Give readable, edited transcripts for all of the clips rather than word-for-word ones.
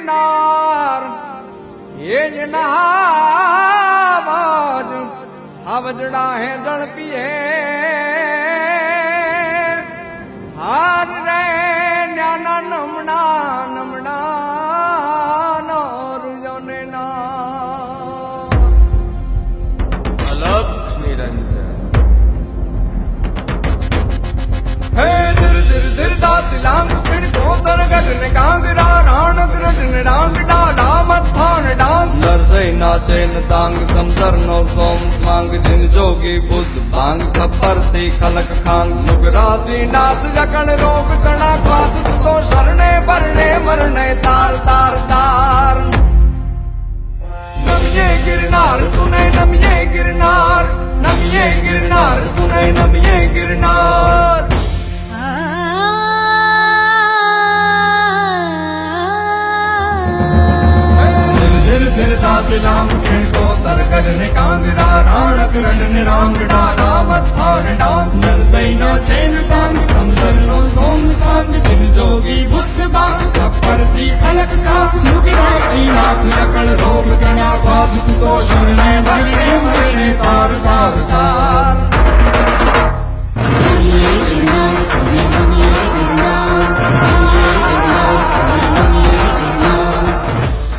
गिरनार ये जनावाज हवजड़ा है जल पिए हार रे न्याना नमना नमना नौरुयो ने ना अलग निरंजन हे दिर दिर दिर दात लांग पिड़ कोतर गगन कांगरा राण ग्रजन रांग डाला मत्थान डांग नरसई नाचे न तांग समदर नो सोम स्वांग जिन जोगी बुद्ध भांग खपर थी खलक खांग नुगराती नाथ जकण रोग तना क्वात तो शरणे भरणे मरणे तार तार तार नमिये गिरनार तूने नमिये गिरनार नमिये गिरनार तूने नमिये गिरनार लांग खिण को तर गगन कांगरा राण किरण रांग डाला मत्थान डांग नरसई नाचे न तांग समदर नो सोम सांग जिन जोगी बुद्ध बांग खपर थी खलक खांग नुगराती नाथ अकड़ रोग गणा बाध तो शरणे भरणे मरणे तार तार तार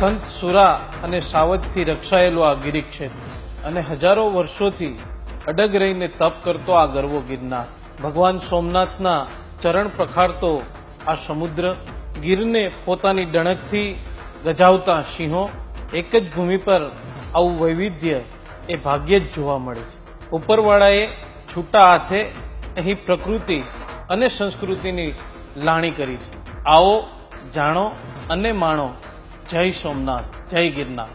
સંત સુરા અને સાવજથી રક્ષાયેલું આ ગિરિક્ષેત્ર અને હજારો વર્ષોથી અડગ રહીને તપ કરતો આ ગરવો ગિરનાર ભગવાન સોમનાથના ચરણ પ્રખારતો આ સમુદ્ર ગીરને પોતાની ડણકથી ગજાવતા સિંહો એક જ ભૂમિ પર આવું વૈવિધ્ય એ ભાગ્યે જ જોવા મળે છે ઉપરવાળાએ છૂટા હાથે અહીં પ્રકૃતિ અને સંસ્કૃતિની લાણી કરી છે આવો જાણો અને માણો જય સોમનાથ જય गिरनार